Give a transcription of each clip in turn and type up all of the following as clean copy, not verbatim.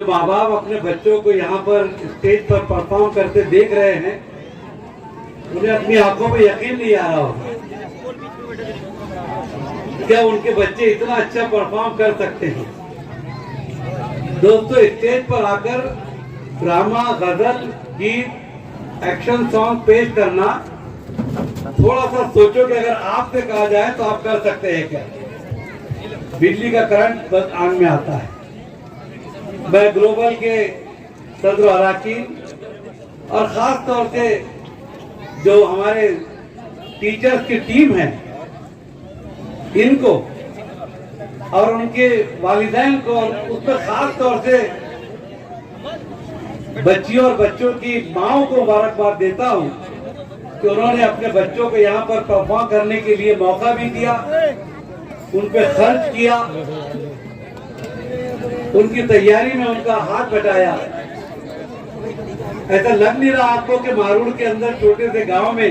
ماں باپ اپنے بچوں کو یہاں پر اسٹیج پر پرفارم کرتے دیکھ رہے ہیں، انہیں اپنی آنکھوں میں یقین نہیں آ رہا ہوگا کیا ان کے بچے اتنا اچھا پرفارم کر سکتے ہیں۔ دوستو، اسٹیج پر آ کر ڈرامہ، غزل، گیت، ایکشن سانگ پیش کرنا، تھوڑا سا سوچو کہ اگر آپ سے کہا جائے تو آپ کر سکتے ہیں کیا؟ بجلی کا کرنٹ بس آنکھ میں آتا ہے۔ میں گلوبل کے صدر و اراکین اور خاص طور سے جو ہمارے ٹیچرز کی ٹیم ہے، ان کو اور ان کے والدین کو، اور اس پر خاص طور سے بچیوں اور بچوں کی ماؤں کو مبارکباد دیتا ہوں کہ انہوں نے اپنے بچوں کو یہاں پر پرفارم کرنے کے لیے موقع بھی دیا، ان پہ خرچ کیا، ان کی تیاری میں ان کا ہاتھ بٹایا۔ ایسا لگ نہیں رہا آپ کو کہ ماروڑ کے اندر چھوٹے سے گاؤں میں،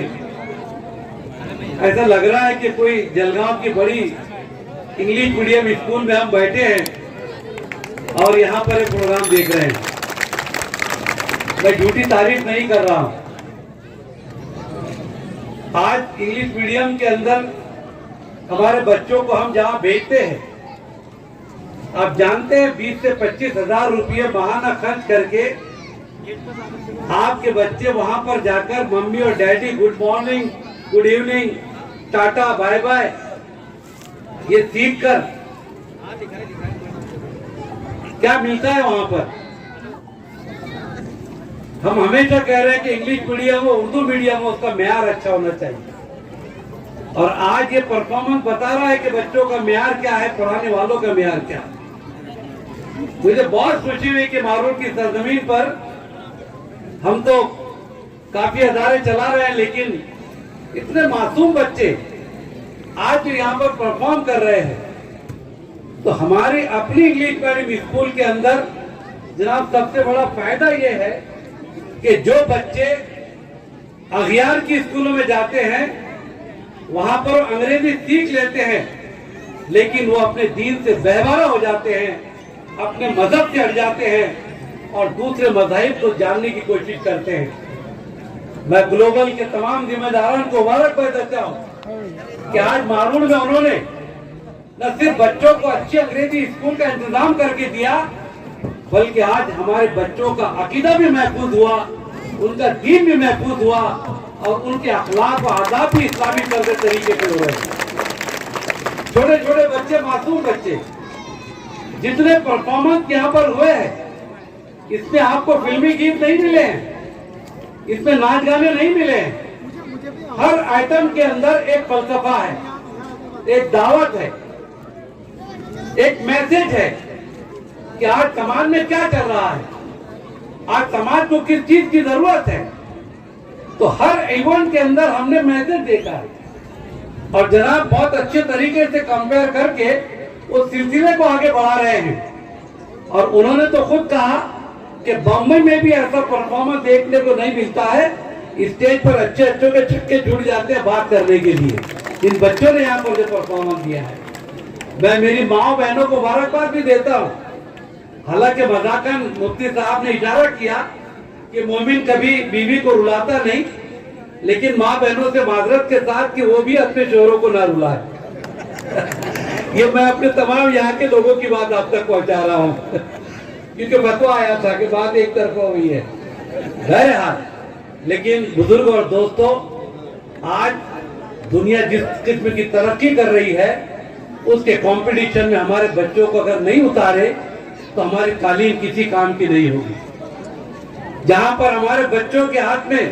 ایسا لگ رہا ہے کہ کوئی جلگاؤں کی بڑی انگلش میڈیم اسکول میں ہم بیٹھے ہیں اور یہاں پر ایک پروگرام دیکھ رہے ہیں۔ میں جھوٹی تعریف نہیں کر رہا ہوں۔ آج انگلش میڈیم کے اندر ہمارے بچوں کو ہم جہاں بھیجتے ہیں، آپ جانتے ہیں 20 سے 25 ہزار روپیے ماہانہ خرچ کر کے آپ کے بچے وہاں پر جا کر ممی اور daddy good morning, good evening, tata, bye bye یہ سیکھ کر کیا ملتا ہے وہاں پر؟ ہم ہمیشہ کہہ رہے ہیں کہ انگلش میڈیم ہو، اردو میڈیم ہو، اس کا معیار اچھا ہونا چاہیے، اور آج یہ پرفارمنس بتا رہا ہے کہ بچوں کا معیار کیا ہے، پڑھانے والوں کا معیار کیا ہے۔ مجھے بہت خوشی ہوئی کہ ماروڑ کی سرزمین پر ہم تو کافی ادارے چلا رہے ہیں، لیکن اتنے معصوم بچے آج جو یہاں پر پرفارم کر رہے ہیں، تو ہماری اپنی انگلش میڈیم اسکول کے اندر جناب سب سے بڑا فائدہ یہ ہے کہ جو بچے اغیار کی اسکولوں میں جاتے ہیں، وہاں پر انگریزی سیکھ لیتے ہیں، لیکن وہ اپنے دین سے بہبارہ ہو جاتے ہیں، اپنے مذہب سے ہٹ جاتے ہیں اور دوسرے مذاہب کو جاننے کی کوشش کرتے ہیں۔ میں گلوبل کے تمام ذمہ داران کو مبارکباد دیتا ہوں کہ آج ماروڑ میں انہوں نے نہ صرف بچوں کو اچھی انگریزی اسکول کا انتظام کر کے دیا، بلکہ آج ہمارے بچوں کا عقیدہ بھی محفوظ ہوا، ان کا دین بھی محفوظ ہوا، اور ان کے اخلاق و آداب بھی اسلامی طرز طریقے سے ہوئے۔ چھوٹے چھوٹے بچے، معصوم بچے، جتنے پرفارمنس یہاں پر ہوئے ہیں، اس میں آپ کو فلمی گیت نہیں ملے ہیں، اس میں ناچ گانے نہیں ملے ہیں۔ ہر آئٹم کے اندر ایک فلسفہ ہے، ایک دعوت ہے، ایک میسج ہے کہ آج سماج میں کیا چل رہا ہے، آج سماج کو کس چیز کی ضرورت ہے۔ تو ہر ایونٹ کے اندر ہم نے میسج دیکھا ہے، اور جناب بہت اچھے طریقے سے کمپیئر کر کے اس سلسلے کو آگے بڑھا رہے ہیں۔ اور انہوں نے تو خود کہا کہ بمبئی میں بھی ایسا پرفارمنس دیکھنے کو نہیں ملتا ہے، اسٹیج پر اچھے اچھوں کے چھکے جڑ جاتے ہیں بات کرنے کے لیے۔ ان بچوں نے یہاں پر جو پرفارمنس دیا ہے، میں میری ماں بہنوں کو مبارکباد بھی دیتا ہوں۔ حالانکہ مذاقاً مفتی صاحب نے اشارہ کیا کہ مومن کبھی بیوی کو رلاتا نہیں، لیکن ماں بہنوں سے معذرت کے ساتھ کہ وہ بھی اپنے شوہروں کو نہ رلائے۔ یہ میں اپنے تمام یہاں کے لوگوں کی بات آپ تک پہنچا رہا ہوں، کیونکہ فتویٰ آیا تھا کہ بات ایک طرفہ ہوئی ہے۔ بہرحال لیکن بزرگ اور دوستوں، آج دنیا جس قسم کی ترقی کر رہی ہے، اس کے کمپٹیشن میں ہمارے بچوں کو اگر نہیں اتارے تو ہماری تعلیم کسی کام کی نہیں ہوگی۔ جہاں پر ہمارے بچوں کے ہاتھ میں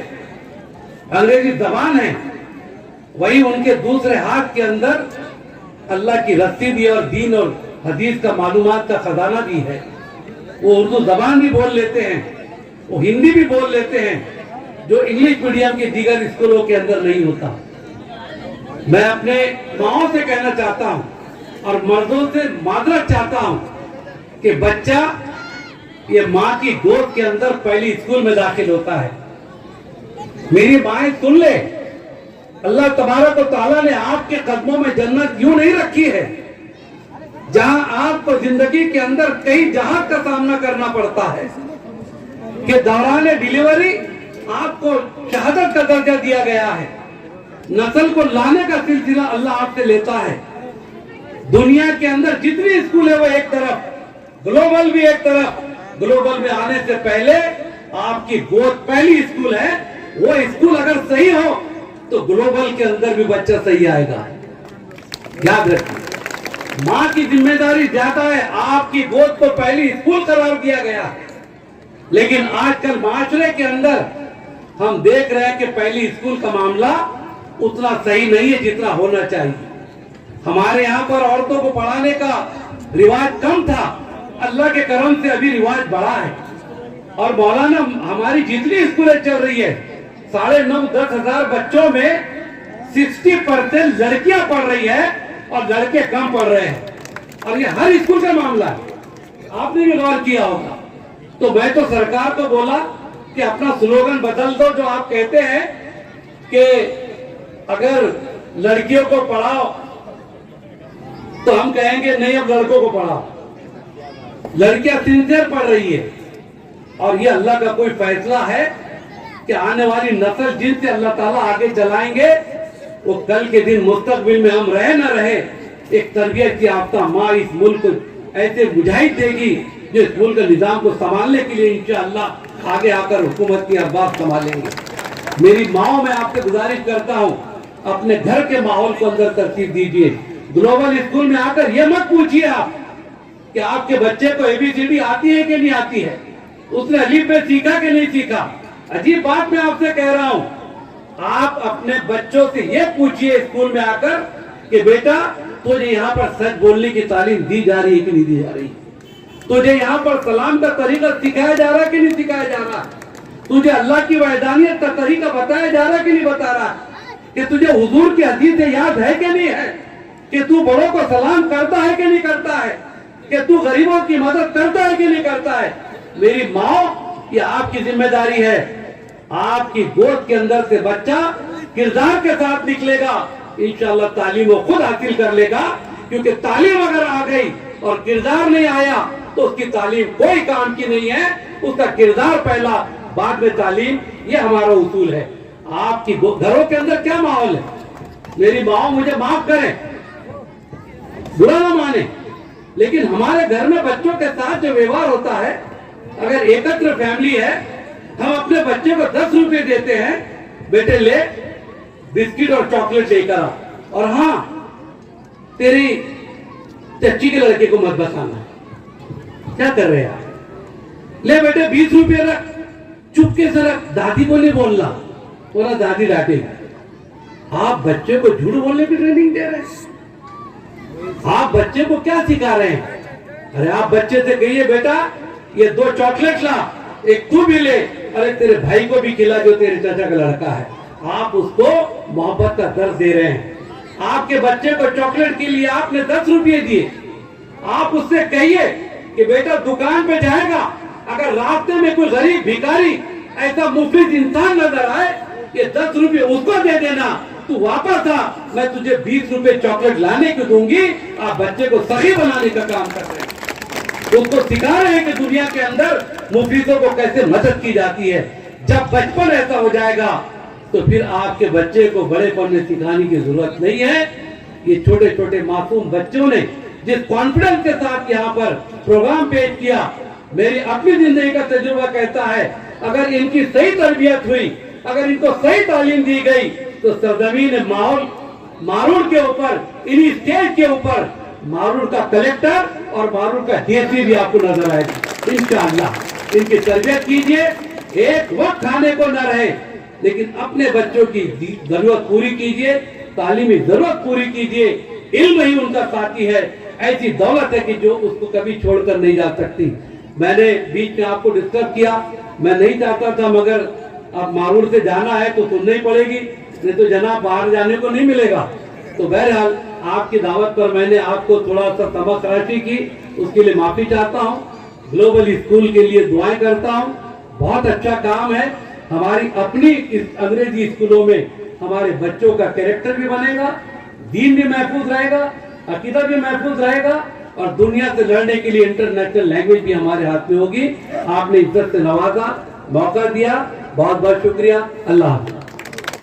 انگریزی زبان ہے، وہی ان کے دوسرے ہاتھ کے اندر اللہ کی رسی بھی اور دین اور حدیث کا معلومات کا خزانہ بھی ہے۔ وہ اردو زبان بھی بول لیتے ہیں، وہ ہندی بھی بول لیتے ہیں، جو انگلش میڈیم کے دیگر اسکولوں کے اندر نہیں ہوتا۔ میں اپنے ماؤں سے کہنا چاہتا ہوں اور مردوں سے معذرت چاہتا ہوں کہ بچہ یہ ماں کی گود کے اندر پہلی اسکول میں داخل ہوتا ہے۔ میری مائیں سن لے، اللہ تبارک و تعالیٰ نے آپ کے قدموں میں جنت یوں نہیں رکھی ہے جہاں آپ کو زندگی کے اندر کئی جہاد کا سامنا کرنا پڑتا ہے کہ دوران ڈیلیوری آپ کو شہادت کا درجہ دیا گیا ہے، نسل کو لانے کا سلسلہ اللہ آپ سے لیتا ہے. دنیا کے اندر جتنی اسکول ہے وہ ایک طرف، گلوبل بھی ایک طرف. گلوبل میں آنے سے پہلے آپ کی گود پہلی اسکول ہے، وہ اسکول اگر صحیح ہو تو گلوبل کے اندر بھی بچہ صحیح آئے گا. یاد رکھیں، ماں کی ذمہ داری زیادہ ہے. آپ کی گود کو پہلی اسکول قرار دیا گیا ہے، لیکن آج کل معاشرے کے اندر ہم دیکھ رہے ہیں کہ پہلی اسکول کا معاملہ اتنا صحیح نہیں ہے جتنا ہونا چاہیے. ہمارے یہاں پر عورتوں کو پڑھانے کا رواج کم تھا، اللہ کے کرم سے ابھی رواج بڑھا ہے. اور مولانا ہماری جتنی اسکولیں چل رہی ہے 9,500-10 ہزار بچوں میں 60% لڑکیاں پڑھ رہی ہے اور لڑکے کم پڑھ رہے ہیں. اور یہ ہر اسکول کا معاملہ ہے، آپ نے بھی غور کیا ہوگا. تو میں تو سرکار کو بولا کہ اپنا سلوگن بدل دو، جو آپ کہتے ہیں کہ اگر لڑکیوں کو پڑھاؤ تو ہم کہیں گے نہیں اب لڑکوں کو پڑھاؤ. لڑکیاں سنسیئر پڑھ رہی ہے اور یہ اللہ کا کوئی فیصلہ ہے کہ آنے والی نسل جن سے اللہ تعالیٰ آگے چلائیں گے وہ کل کے دن مستقبل میں ہم رہے نہ رہے ایک تربیت یافتہ ماں اس ملک کو ایسے مجاہد دے گی جو اس ملک کے نظام کو سنبھالنے کے لیے انشاءاللہ آگے آ کر حکومت کی ارباب سنبھالیں گے. میری ماں میں آپ سے گزارش کرتا ہوں اپنے گھر کے ماحول کو اندر ترتیب دیجیے. گلوبل اسکول میں آ کر یہ مت پوچھیے آپ کہ آپ کے بچے کو ABCD آتی ہے کہ نہیں آتی ہے، اس نے الف بے سیکھا کہ نہیں سیکھا. عجیب بات میں آپ سے کہہ رہا ہوں، آپ اپنے بچوں سے یہ پوچھئے اسکول میں آ کر کہ بیٹا تجھے یہاں پر سچ بولنے کی تعلیم دی جا رہی ہے کہ نہیں دی جا رہی، تجھے یہاں پر سلام کا طریقہ سکھایا جا رہا ہے کہ نہیں سکھایا جا رہا، تجھے اللہ کی وحدانیت کا طریقہ بتایا جا رہا ہے کہ نہیں بتا رہا، کہ تجھے حضور کی حدیث یاد ہے کہ نہیں ہے، کہ تو بڑوں کو سلام کرتا ہے کہ نہیں کرتا ہے، کہ تو غریبوں کی مدد کرتا ہے کہ نہیں کرتا ہے. میری ماں یہ آپ کی ذمہ داری ہے. آپ کی گود کے اندر سے بچہ کردار کے ساتھ نکلے گا، انشاءاللہ تعلیم وہ خود حاصل کر لے گا. کیونکہ تعلیم اگر آ گئی اور کردار نہیں آیا تو اس کی تعلیم کوئی کام کی نہیں ہے. اس کا کردار پہلا، بعد میں تعلیم، یہ ہمارا اصول ہے. آپ کی گھروں کے اندر کیا ماحول ہے؟ میری ماں مجھے معاف کریں، برا نہ مانے، لیکن ہمارے گھر میں بچوں کے ساتھ جو ویوہار ہوتا ہے، اگر ایکتر فیملی ہے، ہم اپنے بچے کو 10 روپے دیتے ہیں، بیٹے لے بسکٹ اور چاکلیٹ لے کر آ، اور ہاں تیری چچی کے لڑکے کو مت بتانا. کیا کر رہے آپ؟ لے بیٹے 20 روپے رکھ، چپکے سے رکھ، دادی کو نہیں بولنا ورنہ دادی ڈانٹے گی. آپ بچے کو جھوٹ بولنے کی ٹریننگ دے رہے ہیں. آپ بچے کو کیا سکھا رہے ہیں؟ ارے آپ بچے سے کہیے بیٹا یہ 2 چاکلیٹ لا، ایک تو بھی لے اور ایک تیرے بھائی کو بھی کھلا جو تیرے چچا کا لڑکا ہے. آپ اس کو محبت کا درس دے رہے ہیں. آپ کے بچے کو چاکلیٹ کے لیے آپ نے 10 روپے دیے. آپ اس سے کہیے کہ بیٹا دکان پہ جائے گا، اگر راستے میں کوئی غریب بھیکاری ایسا مفلس انسان نظر آئے، یہ 10 روپے اس کو دے دینا، تو واپس آ، میں تجھے 20 روپے چاکلیٹ لانے کو دوں گی. آپ بچے کو سخی بنانے کا کام کر رہے ہیں، اس کو سکھا رہے ہیں کہ دنیا کے اندر مفلسوں کو کیسے مدد کی جاتی ہے. جب بچپن ایسا ہو جائے گا تو پھر آپ کے بچے کو بڑے پن میں سکھانے کی ضرورت نہیں ہے. یہ چھوٹے چھوٹے معصوم بچوں نے جس کانفیڈنس کے ساتھ یہاں پر پروگرام پیش کیا، میری اپنی زندگی کا تجربہ کہتا ہے اگر ان کی صحیح تربیت ہوئی، اگر ان کو صحیح تعلیم دی گئی تو سرزمین مارور کے اوپر، انہی اسٹیج کے اوپر مارور کا کلیکٹر اور مارور کا DSP بھی آپ کو نظر آئے گا انشاءاللہ. ان کی تربیت کیجئے، ایک وقت کھانے کو نہ رہے، لیکن اپنے بچوں کی ضرورت پوری کیجئے، تعلیمی ضرورت پوری کیجئے. علم ہی ان کا ساتھی ہے، ایسی دولت ہے کہ جو اس کو کبھی چھوڑ کر نہیں جا سکتی. میں نے بیچ میں آپ کو ڈسٹرب کیا، میں نہیں چاہتا تھا، مگر اب مارور سے جانا ہے تو سننا ہی پڑے گی، نہیں تو جناب باہر جانے کو نہیں ملے گا. تو بہرحال آپ کی دعوت پر میں نے آپ کو تھوڑا سا سبق راشی کی، اس کے لیے معافی چاہتا ہوں. گلوبل اسکول کے لیے دعائیں کرتا ہوں. بہت اچھا کام ہے. ہماری اپنی اس انگریزی اسکولوں میں ہمارے بچوں کا کریکٹر بھی بنے گا، دین بھی محفوظ رہے گا، عقیدہ بھی محفوظ رہے گا، اور دنیا سے لڑنے کے لیے انٹرنیشنل لینگویج بھی ہمارے ہاتھ میں ہوگی. آپ نے عزت سے نوازا, موقع دیا, بہت بہت شکریہ. اللہ حافظ.